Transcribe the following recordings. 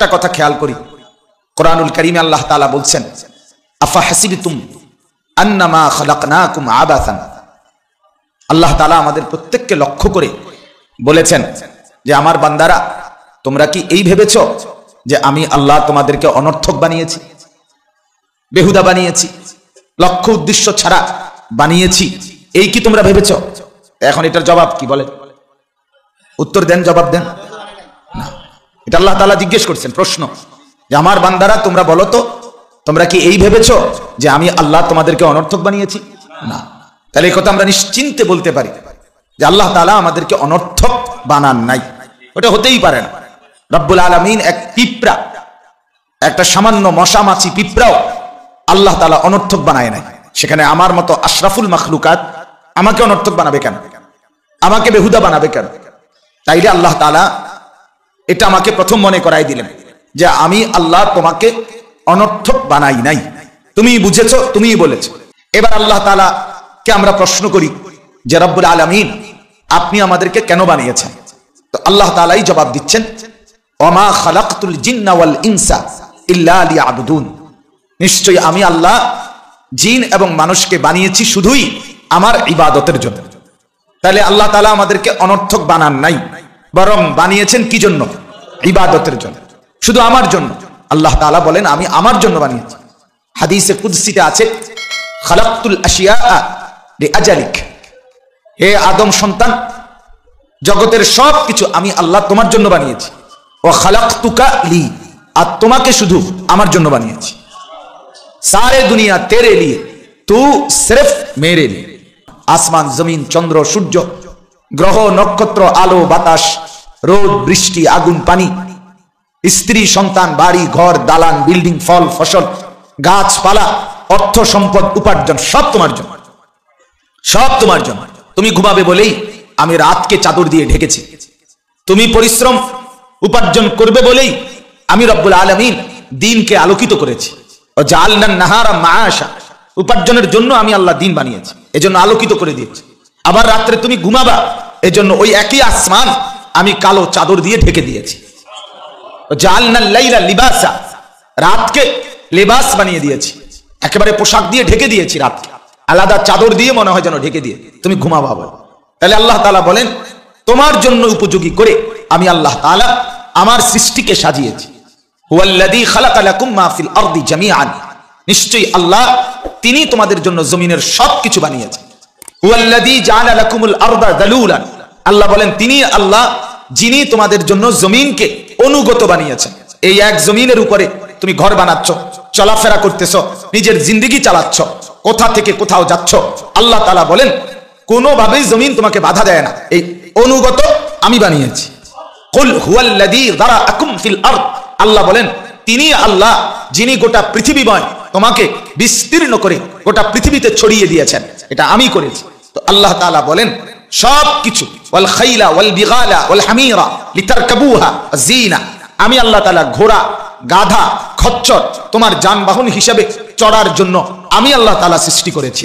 একটা কথা খেয়াল করি, কোরআনুল কারীমে আল্লাহ তাআলা বলছেন, আফা হাসিবতুম আন্নামা খালাকনাকুম আবাসান। আল্লাহ তাআলা আমাদের প্রত্যেককে লক্ষ্য করে বলেছেন যে আমার বান্দারা, তোমরা কি এই ভেবেছ যে আমি আল্লাহ তোমাদেরকে অনর্থক বানিয়েছি, বেহুদা বানিয়েছি, লক্ষ্য উদ্দেশ্য ছাড়া বানিয়েছি, এই কি তোমরা ভেবেছ? এখন এটার জবাব কি বলেন? উত্তর দেন, জবাব দেন। না, এটা আল্লাহ তাআলা জিজ্ঞেস করছেন, প্রশ্ন, যে আমার বান্দারা তোমরা বলো তো, তোমরা কি এই ভেবেছ যে আমি আল্লাহ তোমাদেরকে অনর্থক বানিয়েছি? না। তাহলে এই কথা আমরা নিশ্চিন্তে বলতে পারি যে আল্লাহ তাআলা আমাদেরকে অনর্থক বানান নাই, ওটা হতেই পারে না। রব্বুল আলামিন এক পিঁপড়া, একটা সামান্য মশা মাছি পিঁপড়াও আল্লাহ তাআলা অনর্থক বানায় নাই। সেখানে আমার মতো আশরাফুল মাখলুকাত আমাকে অনর্থক বানাবে কেন? আমাকে বেহুদা বানাবে কেন? তাইলে আল্লাহ তাআলা এটা আমাকে প্রথম মনে করাই দিলেন যে আমি আল্লাহ তোমাকে অনর্থক বানাই নাই, তুমি বুঝেছো, তুমিই বলেছো। এবার আল্লাহ তাআলা কে আমরা প্রশ্ন করি যে রব্বুল আলামিন আপনি আমাদেরকে কেন বানিয়েছেন? তো আল্লাহ তাআলাই জবাব দিচ্ছেন, ওমা খালাকতুল জিন্না ওয়াল ইনসা ইল্লা লিয়াবুদুন। নিশ্চয়ই আমি আল্লাহ জিন এবং মানুষকে বানিয়েছি শুধুই আমার ইবাদতের জন্য। তাহলে আল্লাহ তাআলা আমাদেরকে অনর্থক বানান নাই, বরং বানিয়েছেন কি জন্য? ইবাদতের জন্য, শুধু আমার জন্য। আল্লাহ তাআলা বলেন আমি আমার জন্য বানিয়েছি। হাদিসে কুদসিতে আছে, খালাকতুল আশিয়া লিআজালিক, হে আদম সন্তান, জগতের সব কিছু আমি আল্লাহ তোমার জন্য বানিয়েছি। ও খালাকতুকা লি, আর তোমাকে শুধু আমার জন্য বানিয়েছি। सारे दुनिया तेरे लिए, तू सिर्फ मेरे लिए। आसमान, जमीन, चंद्र, सूर्य, ग्रह, नक्षत्र, आलो, बातास, रोद, बृष्टि, आगुन, पानी, स्त्री, सन्तान, बाड़ी, घर, दालान, बिल्डिंग, फल, फसल, गाछपाला, अर्थ, सम्पद, उपार्जन सब तुम्हार जন্য, सब तुम्हार जন্য। তুমি ঘুমাবে বলেই আমি রাতকে চাদর দিয়ে ঢেকেছি। তুমি পরিশ্রম উপার্জন করবে বলেই আমি রব্বুল আলামিন দিনকে আলোকিত করেছি। জাআলনান নাহারা মাআশা, উপার্জনের জন্য আমি আল্লাহ দিন বানিয়েছি, এজন্য আলোকিত করে দিয়েছি। আবার রাত্রে তুমি ঘুমাবা, এজন্য ওই একই আসমান আমি কালো চাদর দিয়ে ঢেকে দিয়েছি। জাআলনাল লাইলা লিবাসা, রাতকে লেবাস বানিয়ে দিয়েছি, একেবারে পোশাক দিয়ে ঢেকে দিয়েছি। রাতকে আলাদা চাদর দিয়ে মনে হয় যেন ঢেকে দিয়ে তুমি ঘুমাবা বলে। তাহলে আল্লাহ তাআলা বলেন তোমার জন্য উপযোগী করে আমি আল্লাহ তাআলা আমার সৃষ্টিকে সাজিয়েছি। হুয়াল্লাযী খালাকা লাকুম মা ফিল আরদি জামিআন, নিশ্চয়ই আল্লাহ তিনি তোমাদের জন্য জমিনের সবকিছু বানিয়েছেন। হুয়াল্লাযী জাআলা লাকুমুল আরদা যালুলান, আল্লাহ বলেন তিনি আল্লাহ যিনি তোমাদের জন্য জমিনকে অনুগত বানিয়েছেন। এই এক জমিনের উপরে তুমি ঘর বানাচ্ছ, চলাফেরা করতেছ, নিজের জিন্দেগি চালাচ্ছ, কোথা থেকে কোথাও যাচ্ছ। আল্লাহ তাআলা বলেন কোনোভাবেই জমিন তোমাকে বাধা দেয় না, এই অনুগত আমি বানিয়েছি। কুল হুয়াল্লাযী যারাআকুম ফিল আরদ, আল্লাহ বলেন তিনি আল্লাহ যিনি গোটা পৃথিবীময় তোমাকে বিস্তীর্ণ করে গোটা পৃথিবীতে ছড়িয়ে দিয়েছেন, এটা আমি করেছি। তো আল্লাহ তাআলা বলেন সবকিছু, ওয়াল খাইলা ওয়াল বিগালা ওয়াল হামিরা লিতারকাবুহা যিনা, আমি আল্লাহ তাআলা ঘোড়া, গাধা, খচ্চর তোমার যানবাহন হিসেবে চড়ার জন্য আমি আল্লাহ তাআলা সৃষ্টি করেছি।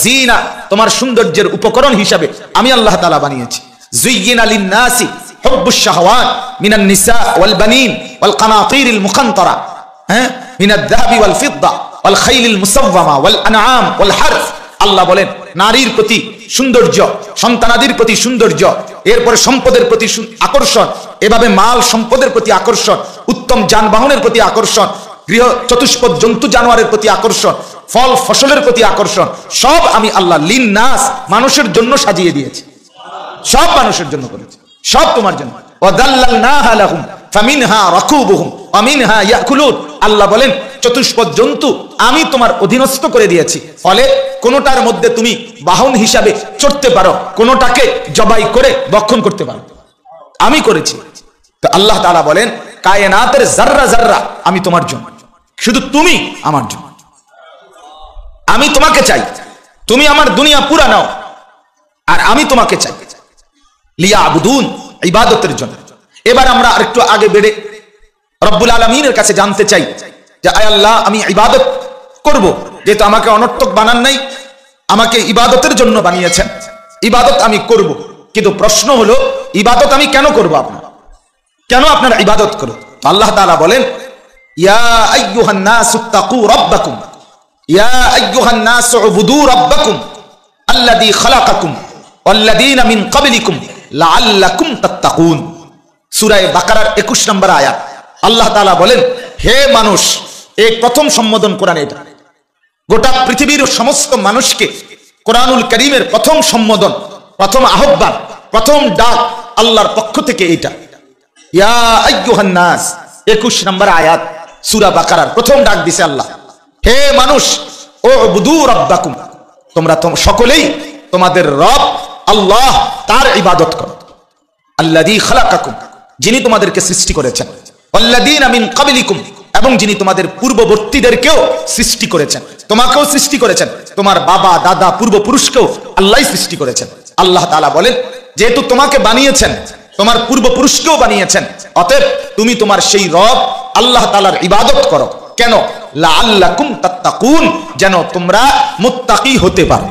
যিনা, তোমার সৌন্দর্যের উপকরণ হিসেবে আমি আল্লাহ তাআলা বানিয়েছি। যুয়্যিনা লিন-নাসি হুব্বুশ শাহওয়াত মিনান নিসা ওয়াল বানিন ওয়াল কানাতিরিল মুকানতারা মিনাদ যাহাবি ওয়াল ফিদ্দা ওয়াল খাইলিল মুসাওয়ামা ওয়াল আনআম ওয়াল হারফ। আল্লাহ বলেন নারীর প্রতি সৌন্দর্য, সন্তানাদির প্রতি সৌন্দর্য, এরপরে সম্পদের প্রতি আকর্ষণ, এভাবে মাল সম্পদের প্রতি আকর্ষণ, উত্তম যানবাহনের প্রতি আকর্ষণ, গৃহ চতুষ্পদ জন্তু জানোয়ারের প্রতি আকর্ষণ, ফল ফসলের প্রতি আকর্ষণ, সব আমি আল্লাহ লিন নাস মানুষের জন্য সাজিয়ে দিয়েছি, সব মানুষের জন্য করেছি, সব তোমার জন্য। ওয়াদাল্লালনাহা লাহুম ফামিনহা রাকুবুহুম ওয়া মিনহা ইয়াকুলুন, আল্লাহ বলেন চতুষ্পদ জন্তু আমি তোমার অধীনস্থ করে দিয়েছি, ফলে কোনোটার মধ্যে তুমি বাহন হিসাবে চড়তে পারো, কোনোটাকে জবাই করে ভক্ষণ করতে পারো, আমি করেছি। তো আল্লাহ তাআলা বলেন কায়নাতের জাররা জাররা আমি তোমার জন্য, শুধু তুমি আমার জন্য, আমি তোমাকে চাই, তুমি আমার দুনিয়া পুরা নাও, আর আমি তোমাকে চাই লিয়াবুদুন, ইবাদতের জন্য। এবার আমরা আরেকটু আগে বেড়ে রব্বুল আলামিনের কাছে জানতে চাই যে আয় আল্লাহ আমি ইবাদত করব, যেহেতু আমাকে অনর্থক বানান নাই, আমাকে ইবাদতের জন্য বানিয়েছেন, ইবাদত আমি করব। কিন্তু প্রশ্ন হলো ইবাদত আমি কেন করব? আপনারা কেন আপনারা ইবাদত করো? আল্লাহ তাআলা বলেন, ইয়া আইয়ুহান নাসু তাকু রাব্বাকুম, ইয়া আইয়ুহান নাসু উবুদু রাব্বাকুম আল্লাযী খালাকাকুম ওয়াল্লাযীনা মিন ক্বাবলিকুম লাআল্লাকুম তাত্তাকুন। সূরা বাকারার 21 নম্বর আয়াত। আল্লাহ তাআলা বলেন, হে মানুষ, এই প্রথম সম্বোধন কোরআনে, এটা গোটা পৃথিবীর সমস্ত মানুষকে কোরআনুল কারীমের প্রথম সম্বোধন, প্রথম আহ্বান, প্রথম ডাক আল্লাহর পক্ষ থেকে এটা। ইয়া আইয়ুহান নাস, 21 নম্বর আয়াত সূরা বাকারার প্রথম ডাক দিছে আল্লাহ, হে মানুষ, উবুদু রাব্বাকুম, তোমরা সকলেই তোমাদের রব আল্লাহ তার ইবাদত করো। আল্লাযী খালাকাকুম, যিনি তোমাদেরকে সৃষ্টি করেছেন, ওয়াল্লাযীনা মিন ক্বাবলিকুম, এবং যিনি তোমাদের পূর্ববর্তীদেরকেও সৃষ্টি করেছেন, তোমাকেও সৃষ্টি করেছেন, তোমার বাবা দাদা পূর্বপুরুষকেও আল্লাহই সৃষ্টি করেছেন। আল্লাহ তাআলা বলেন, যেহেতু তোমাকে বানিয়েছেন, তোমার পূর্বপুরুষকেও বানিয়েছেন, অতএব তুমি তোমার সেই রব আল্লাহ তাআলার ইবাদত করো। কেন? লাআল্লাকুম তাত্তাকুন, যেন তোমরা মুত্তাকি হতে পারো।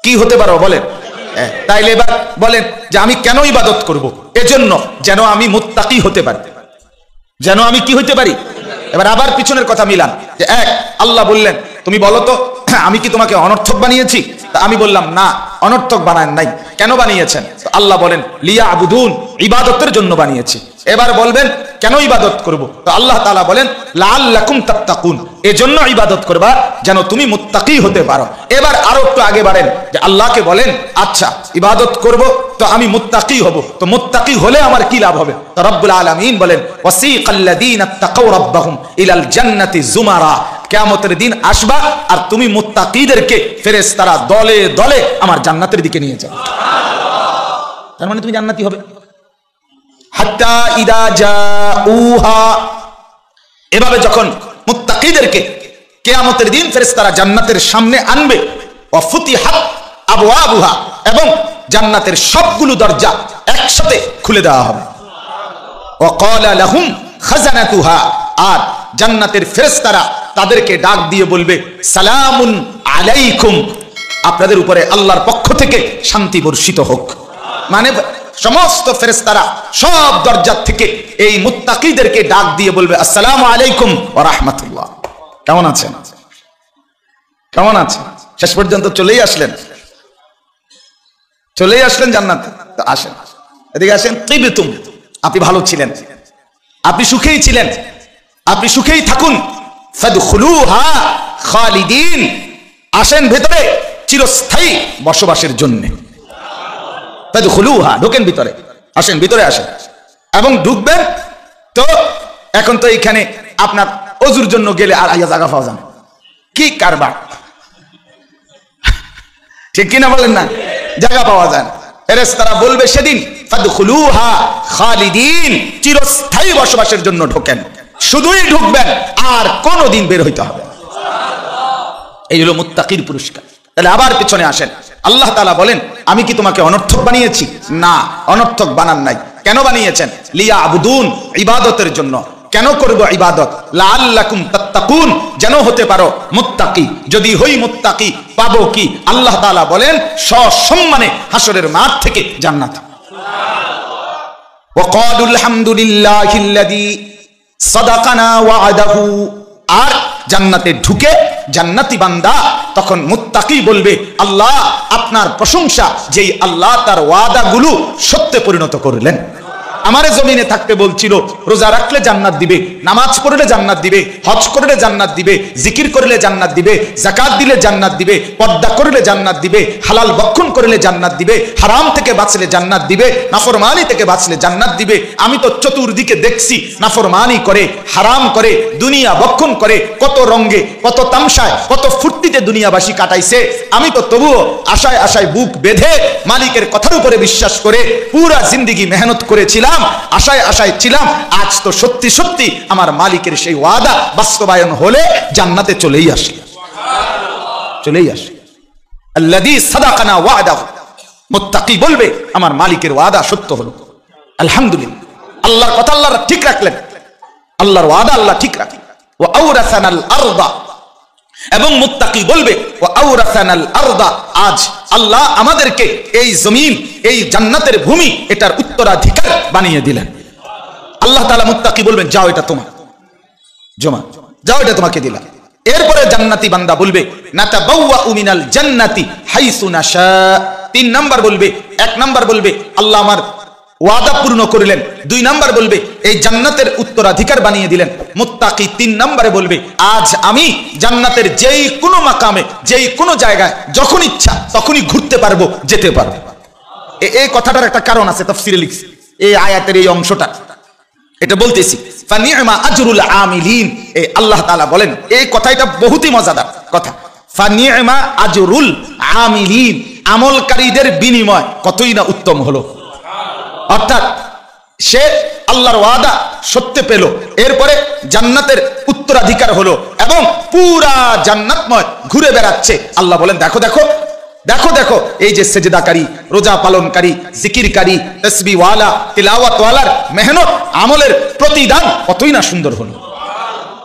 কি হতে পারো বলেন? তাইলে এবার বলেন যে আমি কেন ইবাদত করব? এজন্য যেন আমি মুত্তাকি হতে পারি, যেন আমি কি হইতে পারি। এবার আবার পিছনের কথা মিলান, যে এক আল্লাহ বললেন, তুমি বলো তো আমি কি তোমাকে অনর্থক বানিয়েছি? তা আমি বললাম না, অনর্থক বানান নাই। কেন বানিয়েছেন? তো আল্লাহ বলেন, লিয়াবুদুন, ইবাদতের জন্য বানিয়েছি। এবার বলবেন কেন ইবাদত করব? তো আল্লাহ তাআলা বলেন, লাআল্লাকুম তাত্তাকুন, এজন্য ইবাদত করবা যেন তুমি মুত্তাকি হতে পারো। এবার আরো একটু আগে বাড়েন, যে আল্লাহকে বলেন, আচ্ছা ইবাদত করব তো আমি মুত্তাকি হব, তো মুত্তাকি হলে আমার কি লাভ হবে? তো রব্বুল আলামিন বলেন, ওয়াসিকাল্লাযীনা তাকাউ রাব্বাহুম ইলাল জান্নাতি যুমারা, কিয়ামতের দিন আসবা আর তুমি মুত্তাকিদেরকে ফেরেশতারা দলে দলে আমার জান্নাতের দিকে নিয়ে যাবে। তার মানে তুমি জান্নাতি হবে। হাত্তা ইদা জাউহা, এভাবে যখন মুত্তাকিদেরকে কিয়ামতের দিন ফেরেশতারা জান্নাতের সামনে আনবে, ওয়া ফুতিহাত আবওয়াবুহা, এবং জান্নাতের সবগুলো দরজা একসাথে খুলে দেওয়া হবে। ওয়া ক্বালা লাহুম খাজানাতুহা, আর জান্নাতের ফেরেশতারা তাদেরকে ডাক দিয়ে বলবে, সালামুন আলাইকুম, আপনাদের উপরে আল্লাহর পক্ষ থেকে শান্তি বর্ষিত হোক। মানে সমস্ত ফেরেশতারা সব দরজা থেকে এই মুত্তাকিদেরকে ডাক দিয়ে বলবে, আসসালামু আলাইকুম ওয়া রাহমাতুল্লাহ। কেমন আছেন? কেমন আছেন? শেষ পর্যন্ত চলেই আসলেন, চলেই আসলেন জান্নাতে। তো আসেন, এদিকে আসেন। তিবতুম, আপনি ভালো ছিলেন, আপনি সুখেই ছিলেন, আপনি সুখেই থাকুন। ফাদখুলুহা খালিদিন, আসেন ভেতরে চিরস্থায়ী বসবাসের জন্য। ফাদখুলুহা, ঢোকেন ভিতরে, আসেন ভিতরে আসেন। এবং ঢুকবেন তো এখন তো এইখানে আপনার ওযুর জন্য গেলে আর আইয়া জায়গা পাওয়া যায়, কি কারবার, ঠিক কিনা বলেন না? জায়গা পাওয়া যায়। ফেরেশতারা বলবে সেদিন, ফাদখুলুহা খালিদিন, চিরস্থায়ী বসবাসের জন্য ঢোকেন, শুধুই ঢুকবেন আর কোনোদিন বের হইতে হবে। এই হলো মুত্তাকির পুরস্কার। তাহলে আবার পিছনে আসেন। আল্লাহ তাআলা বলেন, আমি কি তোমাকে অনর্থক বানিয়েছি? না, অনর্থক বানান নাই। কেন বানিয়েছেন? লিয়াবুদুন, ইবাদতের জন্য। কেন করব ইবাদত? লাআল্লাকুম তাত্তাকুন, যেন হতে পারো মুত্তাকি। যদি হই মুত্তাকি পাবো কি? আল্লাহ তাআলা বলেন, সসম্মানে হাসরের মাঠ থেকে জান্নাত। ওয়া ক্বালুল হামদুলিল্লাহিল্লাযী সাদাকানা ওয়া'দাহু, আর জান্নাতে ঢুকে জান্নাতি বান্দা তখন মুত্তাকি বলবে, আল্লাহ আপনার প্রশংসা, যেই আল্লাহ তার ওয়াদাগুলো সত্যে পরিণত করলেন। আমারে জমিনে থাকতে বলছিল রোজা রাখলে জান্নাত দিবে, নামাজ পড়লে জান্নাত দিবে, হজ করলে জান্নাত দিবে, জিকির করলে জান্নাত দিবে, যাকাত দিলে জান্নাত দিবে, পর্দা করলে জান্নাত দিবে, হালাল ভক্ষণ করলে জান্নাত দিবে, হারাম থেকে বাঁচলে জান্নাত দিবে, নাফরমানি থেকে বাঁচলে জান্নাত দিবে। আমি তো চতুর্দিকে দেখছি নাফরমানি করে, হারাম করে, দুনিয়া ভক্ষণ করে, কত রঙ্গে, কত তামসায়, কত ফুর্তিতে দুনিয়াবাসী কাটাইছে। আমি তো তবুও আশায় আশায় বুক বেঁধে মালিকের কথার উপরে বিশ্বাস করে পুরা জিন্দেগি মেহনত করেছিলাম, আশায় আশায় ছিলাম। আজ তো সত্যি সত্যি আমার মালিকের সেই ওয়াদা বাস্তবায়ন হলে জান্নাতে চলেই আসি, চলেই আসি। আল্লাযী সাদাকানা ওয়া'দাহু, মুত্তাকি বলবে আমার মালিকের ওয়াদা সত্য হলো, আলহামদুলিল্লাহ। আল্লাহর কথা আল্লাহ ঠিক রাখলেন, আল্লাহর ওয়াদা আল্লাহ ঠিক রাখলেন। ওয়া আওরাসানাল আরদা, এবং মুত্তাকি বলবে ওয়া আওরাসানাল আরদা, আজ আল্লাহ আমাদেরকে এই জমিন, এই জান্নাতের ভূমি, এটার উত্তরাধিকার বানিয়ে দিলেন। আল্লাহ তাআলা মুত্তাকি বলবেন যাও এটা তোমার জমা, যাও এটা তোমাকে দিলাম। এরপরে জান্নাতি বান্দা বলবে নাতাবাওয়াউ মিনাল জান্নাতি হাইসু নাশা। 3 নাম্বার বলবে, 1 নাম্বার বলবে আল্লাহ আমার ওয়াদা পূর্ণ করলেন, 2 নাম্বার বলবে এই জান্নাতের উত্তরাধিকার বানিয়ে দিলেন। মুত্তাকি 3 নাম্বারে বলবে আজ আমি জান্নাতের যেই কোনো মাকামে যেই কোনো জায়গায় যখন ইচ্ছা তখনই ঘুরতে পারবো, যেতে পারবো। এই কথাটার একটা কারণ আছে, তাফসীরে লিখছি এই আয়াতের এই অংশটা এটা বলতেছি। ফানি'মা আজরুল আমিলিন, এই আল্লাহ তাআলা বলেন এই কথাটা বহুতই মজাদার কথা। ফানি'মা আজরুল আমিলিন, আমলকারীদের বিনিময় কতই না উত্তম হলো। অর্থাৎ সে আল্লাহর ওয়াদা সত্য পেল, এরপরে জান্নাতের উত্তরাধিকার হলো এবং পুরা জান্নাতময় ঘুরে বেড়াচ্ছে। আল্লাহ বলেন দেখো দেখো দেখো দেখো এই যে সেজদাকারী, রোজা পালনকারী, জিকিরকারী, তাসবিহওয়ালা, তিলাওয়াতওয়ালার মেহনত আমলের প্রতিদান কতই না সুন্দর হলো,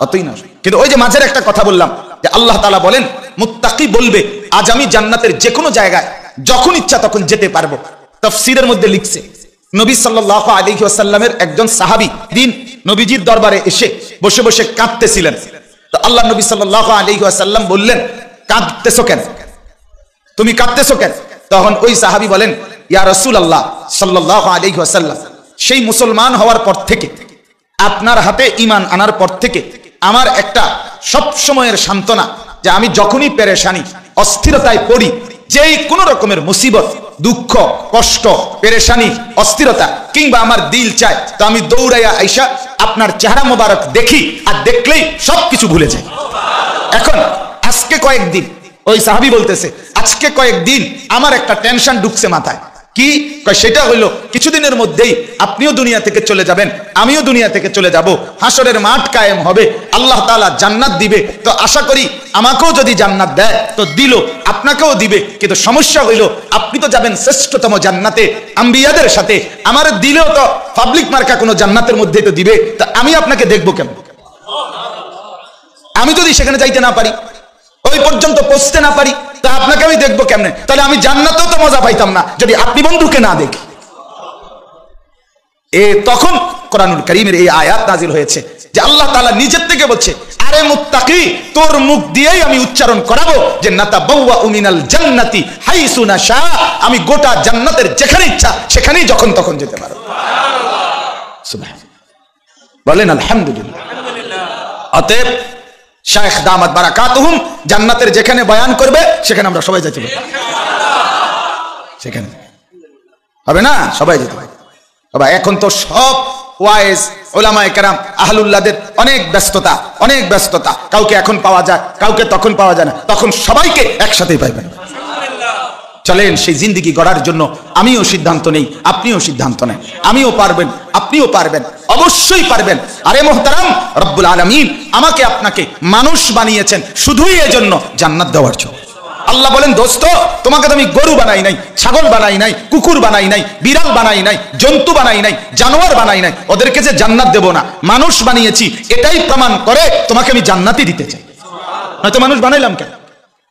কতই না। কিন্তু ওই যে মাঝের একটা কথা বললাম যে আল্লাহ তাআলা বলেন মুত্তাকি বলবে আজ আমি জান্নাতের যে কোনো জায়গায় যখন ইচ্ছা তখন যেতে পারবো। তাফসীরের মধ্যে লিখছে নবী সাল্লাল্লাহু আলাইহি ওয়াসাল্লামের একজন সাহাবী দিন নবীজির দরবারে এসে বসে বসে কাঁদতেছিলেন। তো আল্লাহ নবী সাল্লাল্লাহু আলাইহি ওয়াসাল্লাম বললেন কাঁদতেছো কেন, তুমি কাঁদতেছো কেন? তখন ওই সাহাবী বলেন ইয়া রাসূলুল্লাহ সাল্লাল্লাহু আলাইহি ওয়াসাল্লাম, সেই মুসলমান হওয়ার পর থেকে আপনার হাতে ঈমান আনার পর থেকে আমার একটা সব সময়ের সান্ত্বনা যে আমি যখনই পেরেশানি অস্থিরতায় পড়ি, যেই কোনো রকমের মুসিবত, দুঃখ, কষ্ট, পেরেশানি, অস্থিরতা কিংবা আমার দিল চায় তো আমি দৌড়াইয়া আইসা আপনার চেহারা মোবারক দেখি, আর দেখলেই সবকিছু ভুলে যাই। এখন আজকে কয়েকদিন ওই সাহাবী বলতেছে আজকে কয়েকদিন আমার একটা টেনশন ঢুকছে মাথায়। কি? সেটা হইলো কিছুদিনের মধ্যেই আপনিও দুনিয়া থেকে চলে যাবেন, আমিও দুনিয়া থেকে চলে যাব, হাসরের মাঠ কায়েম হবে, আল্লাহ তাআলা জান্নাত দিবে। তো আশা করি আমাকেও যদি জান্নাত দেয় তো দিল, আপনাকেও দিবে। কিন্তু সমস্যা হইলো আপনি তো যাবেন শ্রেষ্ঠতম জান্নাতে আম্বিয়াদের সাথে, আমার দিলেও তো পাবলিক মার্কা কোনো জান্নাতের মধ্যে তো দিবে। তা আমি আপনাকে দেখবো কেমন? আমি যদি সেখানে যাইতে না পারি, ওই পর্যন্ত পৌঁছতে না পারি, তা আপনাকে আমি দেখবো কেমনে? তাহলে আমি জান্নাতেও তো মজা পাইতাম না যদি আপনি বন্ধুকে না দেখি। তখন কোরআনুল কারীমের এই আয়াত নাজিল হয়েছে যে আল্লাহ তাআলা নিজের থেকে বলছে আরে মুত্তাকি তোর মুখ দিয়েই আমি উচ্চারণ করাবো যে নাতাবাওয়াউ মিনাল জান্নাতি হাইসু নাশা, আমি গোটা জান্নাতের যেখানে ইচ্ছা সেখানেই যখন তখন যেতে পারবো। সুবহানাল্লাহ, বলেন আলহামদুলিল্লাহ। অতএব শায়েখ দামাত বারাকাতুহুম জান্নাতের যেখানে বয়ান করবে সেখানে আমরা সবাই যেতে পারবো, সেখানে হবে না? সবাই যেতে পারবো। এখন তো সব ওয়াইজ উলামায়ে কেরাম আহলুল্লাহদের অনেক ব্যস্ততা, অনেক ব্যস্ততা, কাউকে এখন পাওয়া যায়, কাউকে তখন পাওয়া যায় না, তখন সবাইকে একসাথেই পাইবেন। চলেন সেই জিন্দেগি গড়ার জন্য আমিও সিদ্ধান্ত নেই, আপনিও সিদ্ধান্ত নেন। আমিও পারবেন, আপনিও পারবেন, অবশ্যই পারবেন। আরে মোহতারাম, রব্বুল আলামিন আমাকে আপনাকে মানুষ বানিয়েছেন শুধুই এজন্য জান্নাত দেওয়ার জন্য। আল্লাহ বলেন দোস্ত তোমাকে তো আমি গরু বানাই নাই, ছাগল বানাই নাই, কুকুর বানাই নাই, বিড়াল বানাই নাই, জন্তু বানাই নাই, জানোয়ার বানাই নাই, ওদেরকে যে জান্নাত দেব না, মানুষ বানিয়েছি, এটাই প্রমাণ করে তোমাকে আমি জান্নাতই দিতে চাই। নয়তো মানুষ বানাইলাম কেন?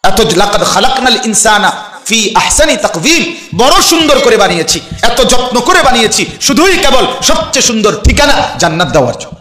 এত লাকাদ খালাকনাল ইনসানা ফি আহসানি তাকওয়িম, বড় সুন্দর করে বানিয়েছি, এত যত্ন করে বানিয়েছি শুধুই কেবল সবচেয়ে সুন্দর ঠিকানা জান্নাত দেওয়ার জন্য।